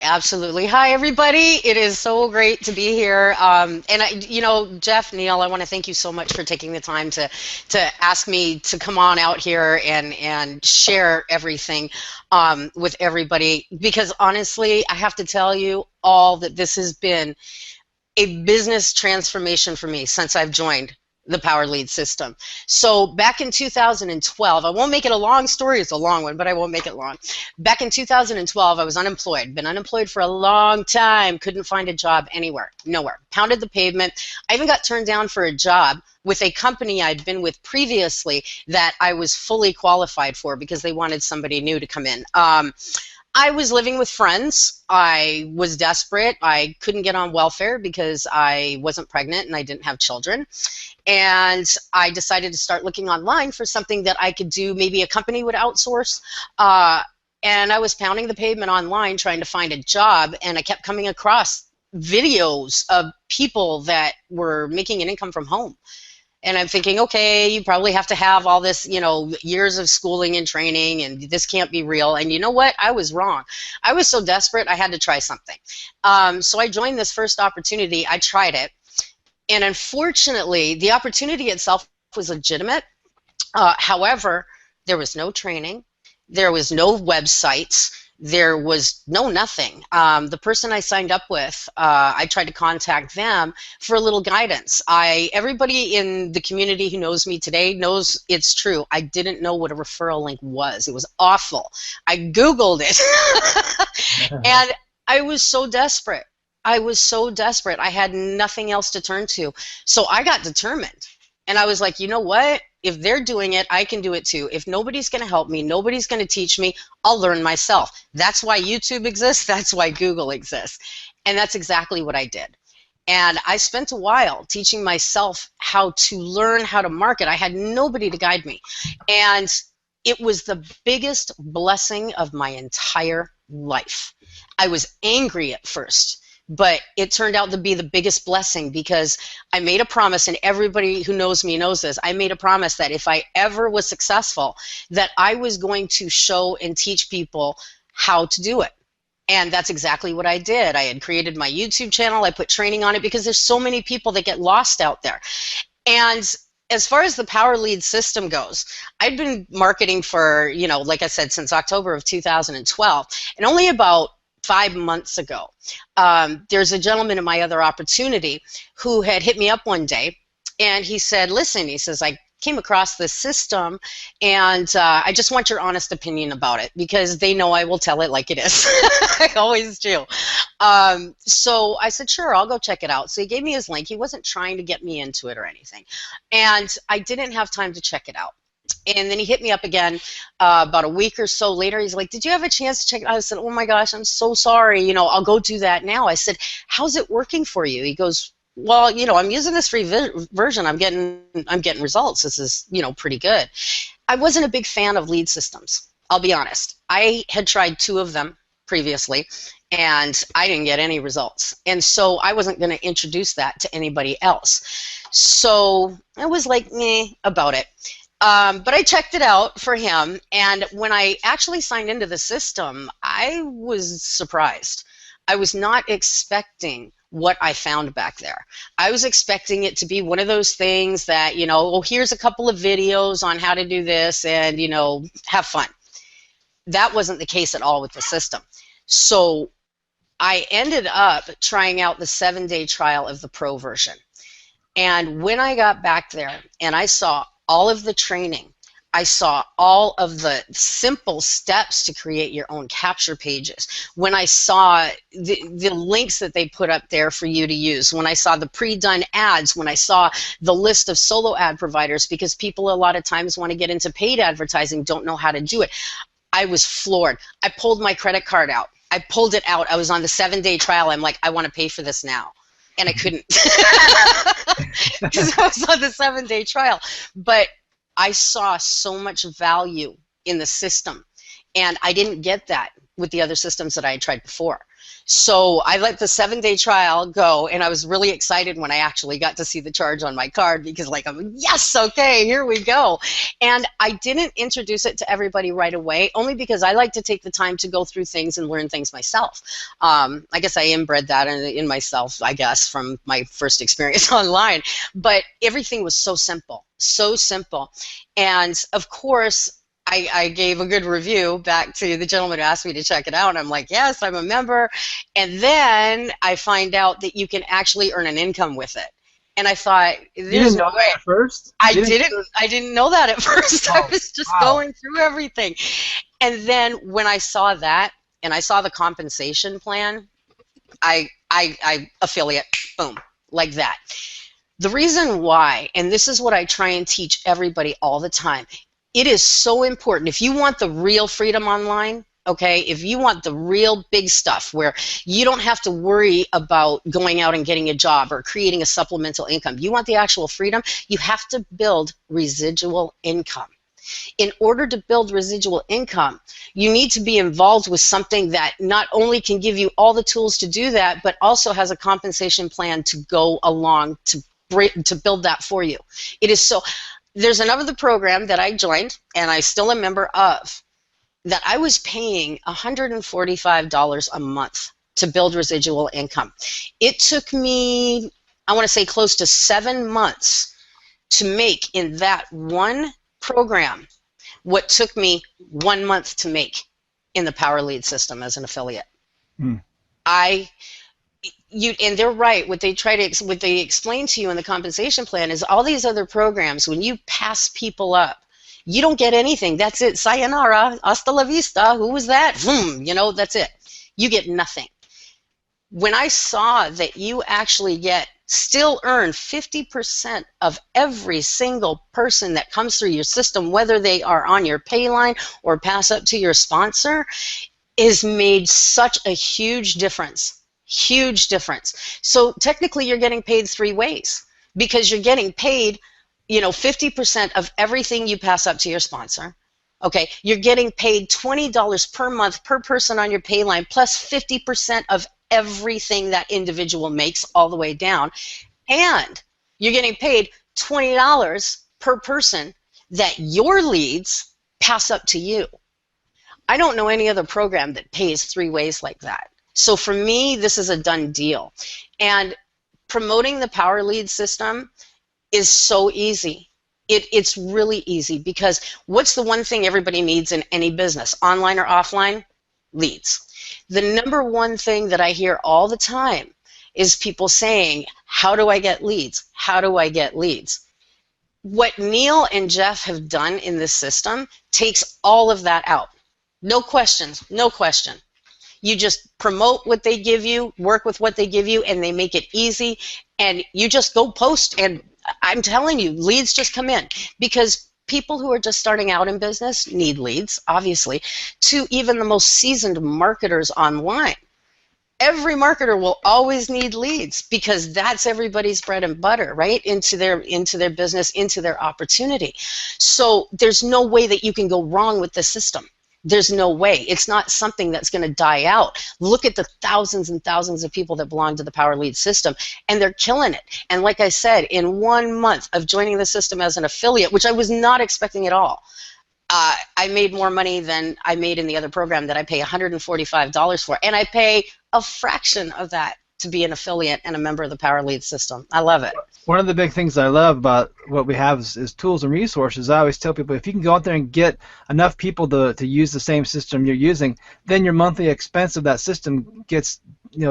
Absolutely. Hi, everybody. It is so great to be here. Jeff, Neil, I want to thank you so much for taking the time to ask me to come on out here and share everything with everybody. Because honestly, I have to tell you all that this has been a business transformation for me since I've joined the Power Lead system. So back in 2012, I won't make it a long story, it's a long one, but I won't make it long. Back in 2012, I was unemployed, been unemployed for a long time, couldn't find a job anywhere, nowhere. Pounded the pavement. I even got turned down for a job with a company I'd been with previously that I was fully qualified for because they wanted somebody new to come in. I was living with friends. I was desperate. I couldn't get on welfare because I wasn't pregnant and I didn't have children. And I decided to start looking online for something that I could do, maybe a company would outsource. And I was pounding the pavement online trying to find a job, and I kept coming across videos of people that were making an income from home. And I'm thinking, okay, you probably have to have all this, years of schooling and training, and this can't be real. And you know what? I was wrong. I was so desperate, I had to try something. So I joined this first opportunity. I tried it. And unfortunately, the opportunity itself was legitimate. However, there was no training. There was no websites. There was no nothing. The person I signed up with, I tried to contact them for a little guidance. Everybody in the community who knows me today knows it's true. I didn't know what a referral link was. It was awful. I Googled it. And I was so desperate. I was so desperate. I had nothing else to turn to. So I got determined. And I was like, you know what? If they're doing it, I can do it too. If nobody's going to help me, nobody's going to teach me, I'll learn myself. That's why YouTube exists. That's why Google exists. And that's exactly what I did. And I spent a while teaching myself how to learn how to market. I had nobody to guide me. And it was the biggest blessing of my entire life. I was angry at first, but it turned out to be the biggest blessing because I made a promise, and everybody who knows me knows this. I made a promise that if I ever was successful, that I was going to show and teach people how to do it. And that's exactly what I did. I had created my YouTube channel. I put training on it because there's so many people that get lost out there. And as far as the Power Lead system goes, I'd been marketing for, like I said, since October of 2012, and only about 5 months ago, there's a gentleman in my other opportunity who had hit me up one day, and he said, listen, he says, I came across this system, and I just want your honest opinion about it, because they know I will tell it like it is. I always do. So I said, sure, I'll go check it out. So he gave me his link. He wasn't trying to get me into it or anything, and I didn't have time to check it out. And then he hit me up again about a week or so later. He's like, did you have a chance to check it out? I said, oh my gosh, I'm so sorry. I'll go do that now. I said, how's it working for you? He goes, well, I'm using this free version. I'm getting results. This is, pretty good. I wasn't a big fan of lead systems. I'll be honest. I had tried 2 of them previously, and I didn't get any results. And so I wasn't going to introduce that to anybody else. So I was like, meh about it. But I checked it out for him, and when I actually signed into the system, I was surprised. I was not expecting what I found back there. I was expecting it to be one of those things that, oh, here's a couple of videos on how to do this and, have fun. That wasn't the case at all with the system. So I ended up trying out the 7-day trial of the Pro version. And when I got back there and I saw all of the training, I saw all of the simple steps to create your own capture pages. When I saw the links that they put up there for you to use, when I saw the pre-done ads, when I saw the list of solo ad providers, because people a lot of times want to get into paid advertising, don't know how to do it, I was floored. I pulled my credit card out. I pulled it out. I was on the 7-day trial. I'm like, I want to pay for this now. And I couldn't because I was on the 7-day trial. But I saw so much value in the system, and I didn't get that with the other systems that I had tried before. So I let the 7-day trial go, and I was really excited when I actually got to see the charge on my card, because like, I'm, yes, okay, here we go. And I didn't introduce it to everybody right away, only because I like to take the time to go through things and learn things myself. I guess I inbred that in myself, I guess, from my first experience online. But everything was so simple, so simple. And of course, I gave a good review back to the gentleman who asked me to check it out. And I'm like, yes, I'm a member. And then I find out that you can actually earn an income with it. And I thought, You didn't know that at first? I didn't know that at first. I was just going through everything. And then when I saw that, and I saw the compensation plan, I affiliate, boom, like that. The reason why, and this is what I try and teach everybody all the time, it is so important. If you want the real freedom online, okay, if you want the real big stuff where you don't have to worry about going out and getting a job or creating a supplemental income, you want the actual freedom, you have to build residual income. In order to build residual income, you need to be involved with something that not only can give you all the tools to do that, but also has a compensation plan to go along to build that for you. It is so. There's another program that I joined, and I still a member of, that I was paying $145 a month to build residual income. It took me, I want to say, close to 7 months to make in that one program what took me 1 month to make in the Power Lead system as an affiliate. And they're right. What they explain to you in the compensation plan is all these other programs, when you pass people up, you don't get anything. That's it. Sayonara, hasta la vista. Who was that? You know, that's it. You get nothing. When I saw that you actually still earn 50% of every single person that comes through your system, whether they are on your pay line or pass up to your sponsor, is made such a huge difference. Huge difference. So technically you're getting paid 3 ways, because you're getting paid, 50% of everything you pass up to your sponsor. Okay, you're getting paid $20 per month per person on your pay line, plus 50% of everything that individual makes all the way down. And you're getting paid $20 per person that your leads pass up to you. I don't know any other program that pays 3 ways like that. So for me, this is a done deal. And promoting the Power Lead system is so easy. It's really easy, because what's the one thing everybody needs in any business, online or offline? Leads. The number one thing that I hear all the time is people saying, how do I get leads? How do I get leads? What Neil and Jeff have done in this system takes all of that out. No questions, no question. You just promote what they give you, work with what they give you, and they make it easy. And you just go post, and I'm telling you, leads just come in. Because people who are just starting out in business need leads, obviously, to even the most seasoned marketers online. Every marketer will always need leads, because that's everybody's bread and butter, right? Into their business, into their opportunity. So there's no way that you can go wrong with the system. There's no way. It's not something that's going to die out. Look at the thousands and thousands of people that belong to the Power Lead system, and they're killing it. And like I said, in 1 month of joining the system as an affiliate, which I was not expecting at all, I made more money than I made in the other program that I pay $145 for. And I pay a fraction of that to be an affiliate and a member of the Power Lead system. I love it. One of the big things I love about what we have is tools and resources. I always tell people, if you can go out there and get enough people to use the same system you're using, then your monthly expense of that system gets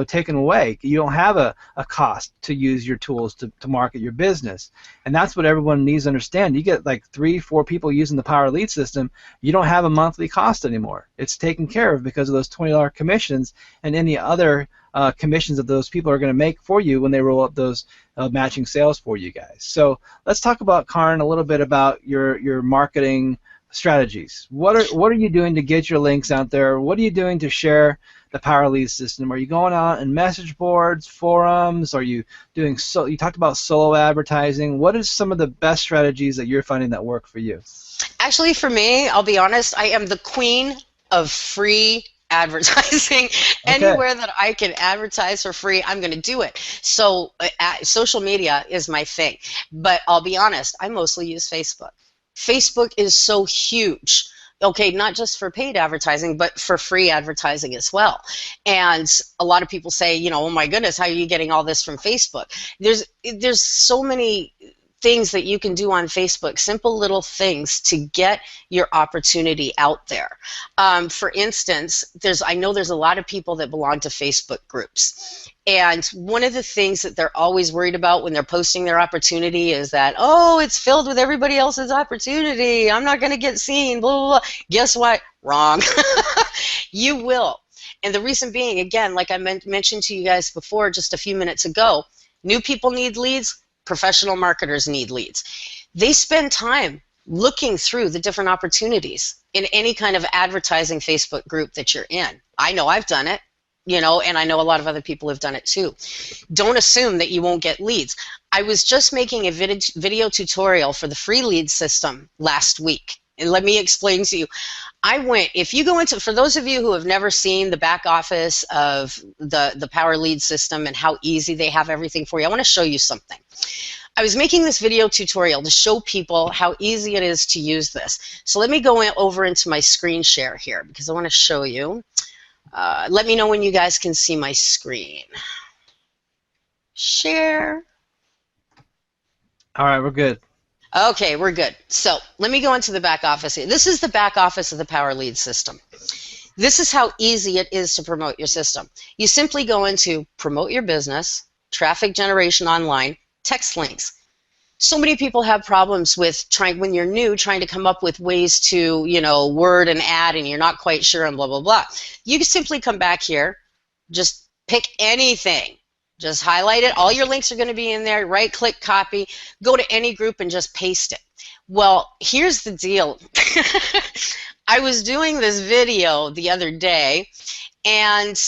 taken away. You don't have a cost to use your tools to market your business. And that's what everyone needs to understand. You get like 3-4 people using the Power Lead system, you don't have a monthly cost anymore. It's taken care of because of those $20 commissions and any other commissions that those people are going to make for you when they roll up those matching sales for you guys. So let's talk about, Karin, a little bit about your marketing strategies. What are you doing to get your links out there? What are you doing to share the Power Lead system? Are you going out in message boards, forums? Are you doing you talked about solo advertising. What is some of the best strategies that you're finding that work for you? Actually, for me, I'll be honest, I am the queen of free advertising. Okay. Anywhere that I can advertise for free, I'm going to do it. So social media is my thing. But I'll be honest, I mostly use Facebook. Facebook is so huge. Okay, not just for paid advertising, but for free advertising as well. And a lot of people say, oh my goodness, how are you getting all this from Facebook? There's so many things that you can do on Facebook, simple little things to get your opportunity out there. For instance, I know there's a lot of people that belong to Facebook groups. And one of the things that they're always worried about when they're posting their opportunity is that, oh, it's filled with everybody else's opportunity. I'm not going to get seen, blah, blah, blah. Guess what? Wrong. You will. And the reason being, again, like I mentioned to you guys before just a few minutes ago, new people need leads. Professional marketers need leads. They spend time looking through the different opportunities in any kind of advertising Facebook group that you're in. I know I've done it, and I know a lot of other people have done it too. Don't assume that you won't get leads. I was just making a video tutorial for the free lead system last week. And let me explain to you. If you go into, for those of you who have never seen the back office of the Power Lead system and how easy they have everything for you, I want to show you something. I was making this video tutorial to show people how easy it is to use this. So let me go over into my screen share here because I want to show you. Let me know when you guys can see my screen. Share. All right, we're good. Okay, we're good. So let me go into the back office here. This is the back office of the Power Lead system. This is how easy it is to promote your system. You simply go into promote your business, traffic generation online, text links. So many people have problems with when you're new, trying to come up with ways to, word an ad and you're not quite sure and blah, blah, blah. You can simply come back here, just pick anything. Just highlight it. All your links are going to be in there. Right-click, copy. Go to any group and just paste it. Well, here's the deal. I was doing this video the other day, and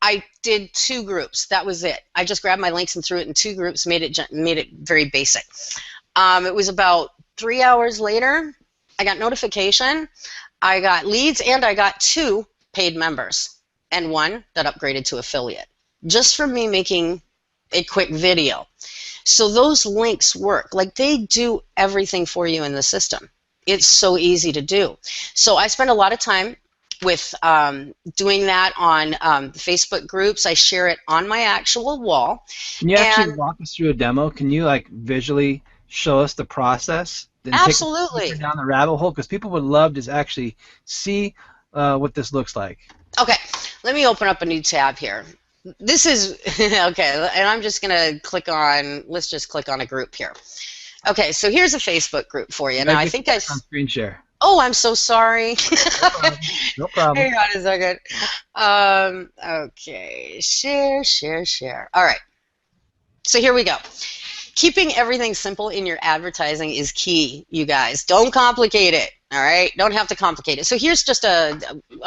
I did 2 groups. That was it. I just grabbed my links and threw it in 2 groups, made it very basic. It was about 3 hours later, I got notification. I got leads, and I got 2 paid members, and 1 that upgraded to affiliate, just from me making a quick video. So those links work. Like, they do everything for you in the system. It's so easy to do. So I spend a lot of time with doing that on Facebook groups. I share it on my actual wall. Can you actually walk us through a demo? Can you visually show us the process? Absolutely. Take down the rabbit hole, because people would love to actually see what this looks like. Okay, let me open up a new tab here. This is, okay, and I'm just going to click on, let's just click on a group here. Okay, so here's a Facebook group for you. Now, I think I... on screen share. Oh, I'm so sorry. No problem. Hang on a second. Okay, share. All right, so here we go. Keeping everything simple in your advertising is key, you guys. Don't complicate it, all right? Don't have to complicate it. So here's just a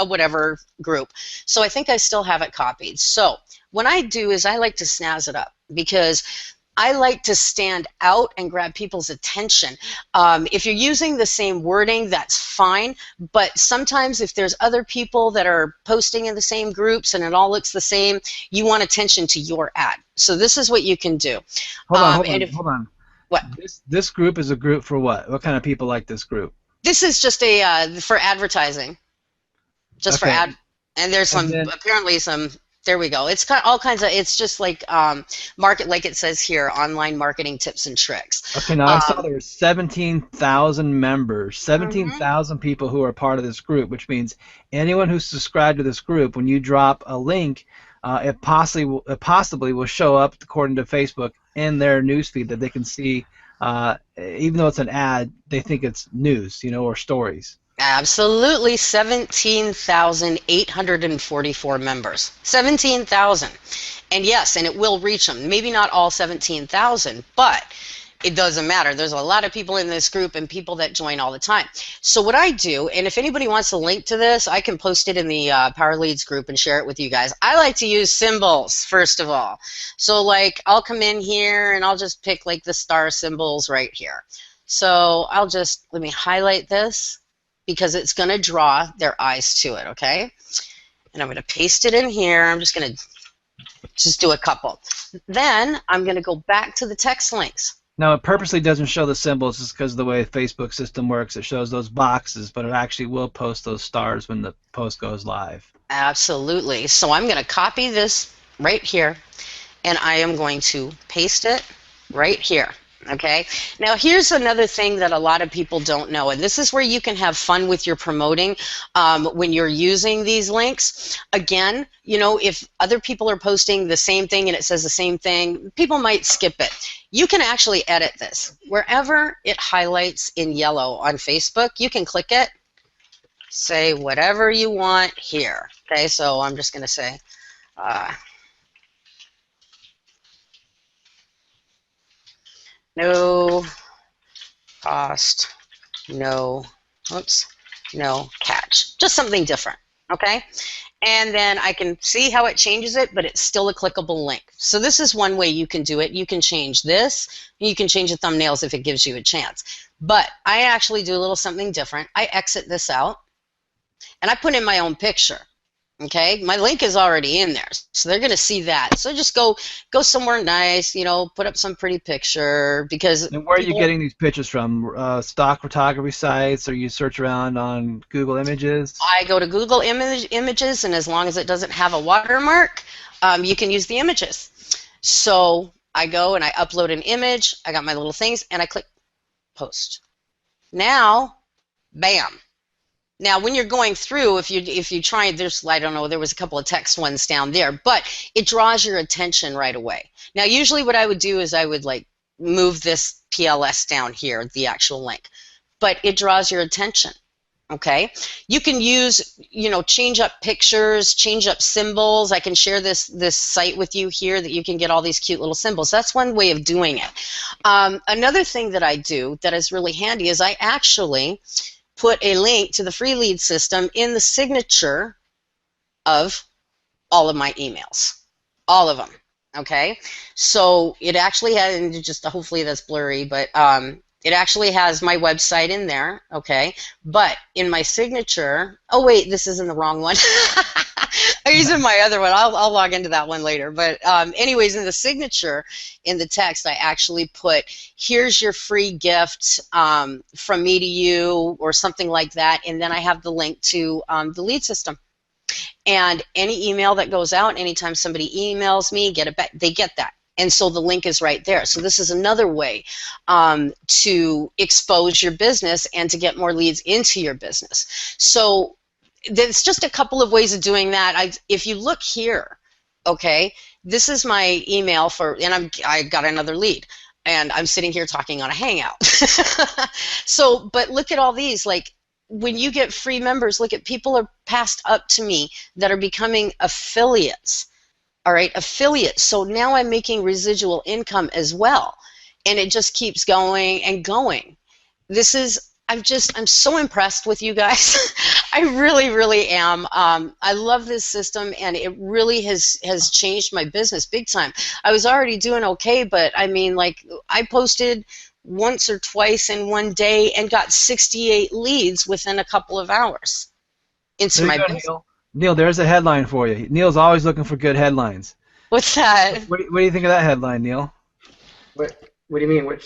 whatever group. So I think I still have it copied. So what I do is I like to snazz it up, because I like to stand out and grab people's attention. If you're using the same wording, that's fine, but sometimes if there's other people that are posting in the same groups and it all looks the same, you want attention to your ad. So this is what you can do. Hold on. What? This group is a group for what? What kind of people like this group? This is just a for advertising. Just okay. for ad, and there's some, apparently some. There we go. It's got all kinds of. It's just like market, like it says here, online marketing tips and tricks. Okay, now I saw there's 17,000 members, 17,000 people who are part of this group, which means anyone who's subscribed to this group, when you drop a link, it possibly will show up, according to Facebook, in their newsfeed, that they can see. Even though it's an ad, they think it's news, or stories. Absolutely, 17,844 members. 17,000. And yes, and it will reach them. Maybe not all 17,000, but it doesn't matter. There's a lot of people in this group and people that join all the time. So what I do, and if anybody wants a link to this, I can post it in the Power Leads group and share it with you guys. I like to use symbols, first of all. So like, I'll come in here and I'll just pick like the star symbols right here. So I'll just, let me highlight this, because it's going to draw their eyes to it, okay? and I'm going to paste it in here. I'm just going to just do a couple. Then I'm going to go back to the text links. Now, it purposely doesn't show the symbols just because of the way the Facebook system works. It shows those boxes, but it actually will post those stars when the post goes live. Absolutely. So I'm going to copy this right here, and I am going to paste it right here. Okay. Now here's another thing that a lot of people don't know, and this is where you can have fun with your promoting when you're using these links. Again, you know, if other people are posting the same thing and it says the same thing, people might skip it. You can actually edit this. Wherever it highlights in yellow on Facebook, you can click it, say whatever you want here. Okay, so I'm just going to say no cost, no, oops, no catch. Just something different, okay? And then I can see how it changes it, but it's still a clickable link. So this is one way you can do it. You can change this. You can change the thumbnails if it gives you a chance. But I actually do a little something different. I exit this out, and I put in my own picture. Okay, my link is already in there, so they're going to see that. So just go somewhere nice, you know, put up some pretty picture, because. And where are you getting these pictures from? Stock photography sites, or you search around on Google Images? I go to Google Images, and as long as it doesn't have a watermark, you can use the images. So I go and I upload an image. I got my little things, and I click post. Now, bam. Now, when you're going through, if you try, there's, I don't know, there was a couple of text ones down there, but it draws your attention right away. Now, usually what I would do is I would like move this PLS down here, the actual link, but it draws your attention. Okay, you can use, you know, change up pictures, change up symbols. I can share this site with you here that you can get all these cute little symbols. That's one way of doing it. Another thing that I do that is really handy is I actually put a link to the free lead system in the signature of all of my emails, all of them. Okay, so it actually has, and just hopefully that's blurry, but it actually has my website in there. Okay, but in my signature, oh wait, this is in the wrong one. I'm using my other one. I'll log into that one later. But anyways, in the signature, in the text, I actually put, here's your free gift from me to you, or something like that. And then I have the link to the lead system. And any email that goes out, anytime somebody emails me, they get that. And so the link is right there. So this is another way to expose your business and to get more leads into your business. So there's just a couple of ways of doing that. If you look here, okay, this is my email and I got another lead, and I'm sitting here talking on a Hangout. So, but look at all these. Like, when you get free members, look at, people are passed up to me that are becoming affiliates. All right, affiliates. So now I'm making residual income as well, and it just keeps going and going. I'm so impressed with you guys. I really, really am. I love this system, and it really has changed my business big time. I was already doing okay, but I mean, like, I posted once or twice in one day and got 68 leads within a couple of hours into my business. Neil, there's a headline for you. Neil's always looking for good headlines. What's that? What do you think of that headline, Neil? What do you mean?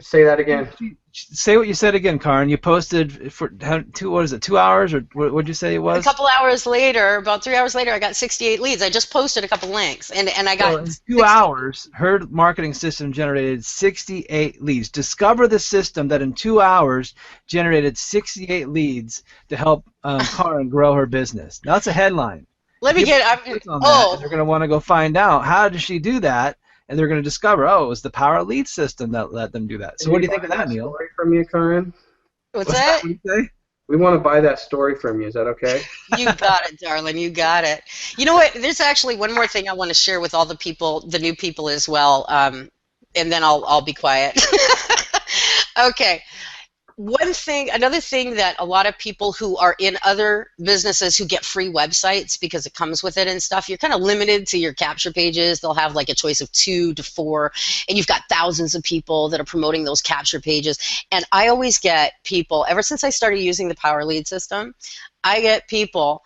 Say that again. Say what you said again, Karen. You posted for 2 hours, or what did you say it was? A couple hours later, about 3 hours later, I got 68 leads. I just posted a couple links, and I got. So in 2 hours, her marketing system generated 68 leads. Discover the system that in 2 hours generated 68 leads to help Karen grow her business. Now, that's a headline. Let me get. They're going to want to go find out, how did she do that? And they're going to discover, oh, it was the Power Lead system that let them do that. So what do you think of that, Neil? Story from you, Karen? What's that? What do you say? We want to buy that story from you. Is that okay? You got it, darling. You got it. You know what? There's actually one more thing I want to share with all the people, the new people as well, and then I'll be quiet. Okay. Another thing that a lot of people who are in other businesses who get free websites because it comes with it and stuff, you're kind of limited to your capture pages. They'll have like a choice of 2 to 4, and you've got thousands of people that are promoting those capture pages. And I always get people, ever since I started using the Power Lead system, I get people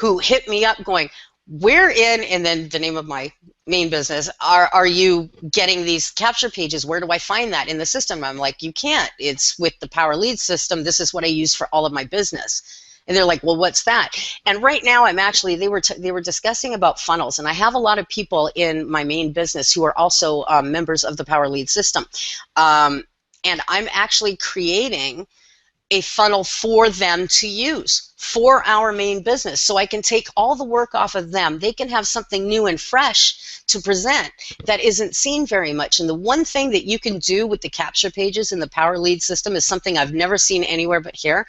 who hit me up going, where in, and then the name of my main business, are you getting these capture pages? Where do I find that in the system? I'm like, you can't. It's with the Power Lead system. This is what I use for all of my business. And they're like, well, what's that? And right now I'm actually, they were discussing about funnels, and I have a lot of people in my main business who are also members of the Power Lead system. And I'm actually creating a funnel for them to use for our main business. So I can take all the work off of them. They can have something new and fresh to present that isn't seen very much. And the one thing that you can do with the capture pages in the Power Lead system is something I've never seen anywhere but here.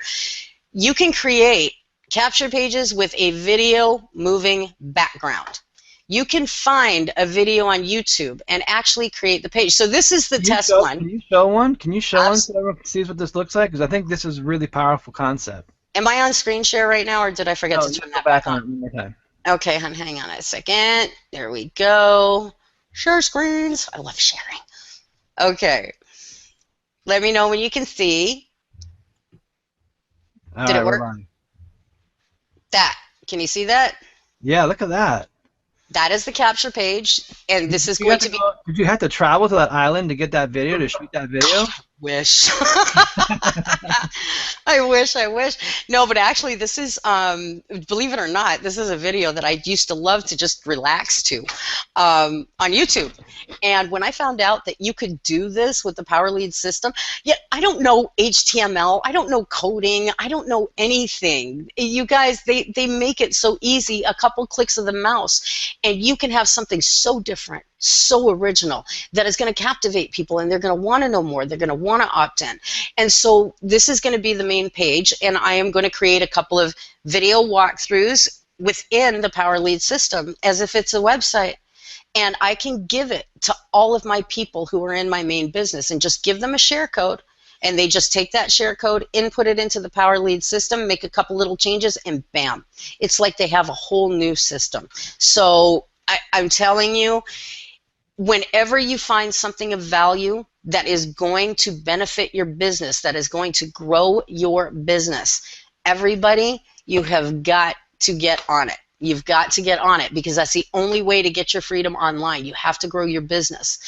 You can create capture pages with a video moving background. You can find a video on YouTube and actually create the page. So this is the test one. Can you show one? Can you show one so everyone sees what this looks like? Because I think this is a really powerful concept. Am I on screen share right now, or did I forget to turn that back on? One more time. Okay, hang on a second. There we go. Share screens. I love sharing. Okay. Let me know when you can see. Did it work? That. Can you see that? Yeah, look at that. That is the capture page, and this is going to be... Did you have to travel to that island to get that video, to shoot that video? Wish. I wish. No, but actually this is, believe it or not, this is a video that I used to love to just relax to on YouTube. And when I found out that you could do this with the Power Lead system, yet I don't know HTML, I don't know coding, I don't know anything. You guys, they make it so easy, a couple clicks of the mouse, and you can have something so different, so original, that is going to captivate people, and they're going to want to know more. They're going to want to opt in. And so this is going to be the main page, and I am going to create a couple of video walkthroughs within the Power Lead system as if it's a website. And I can give it to all of my people who are in my main business and just give them a share code. And they just take that share code, input it into the Power Lead system, make a couple little changes, and bam. It's like they have a whole new system. So I'm telling you, whenever you find something of value that is going to benefit your business, that is going to grow your business, everybody, you have got to get on it. You've got to get on it, because that's the only way to get your freedom online. You have to grow your business.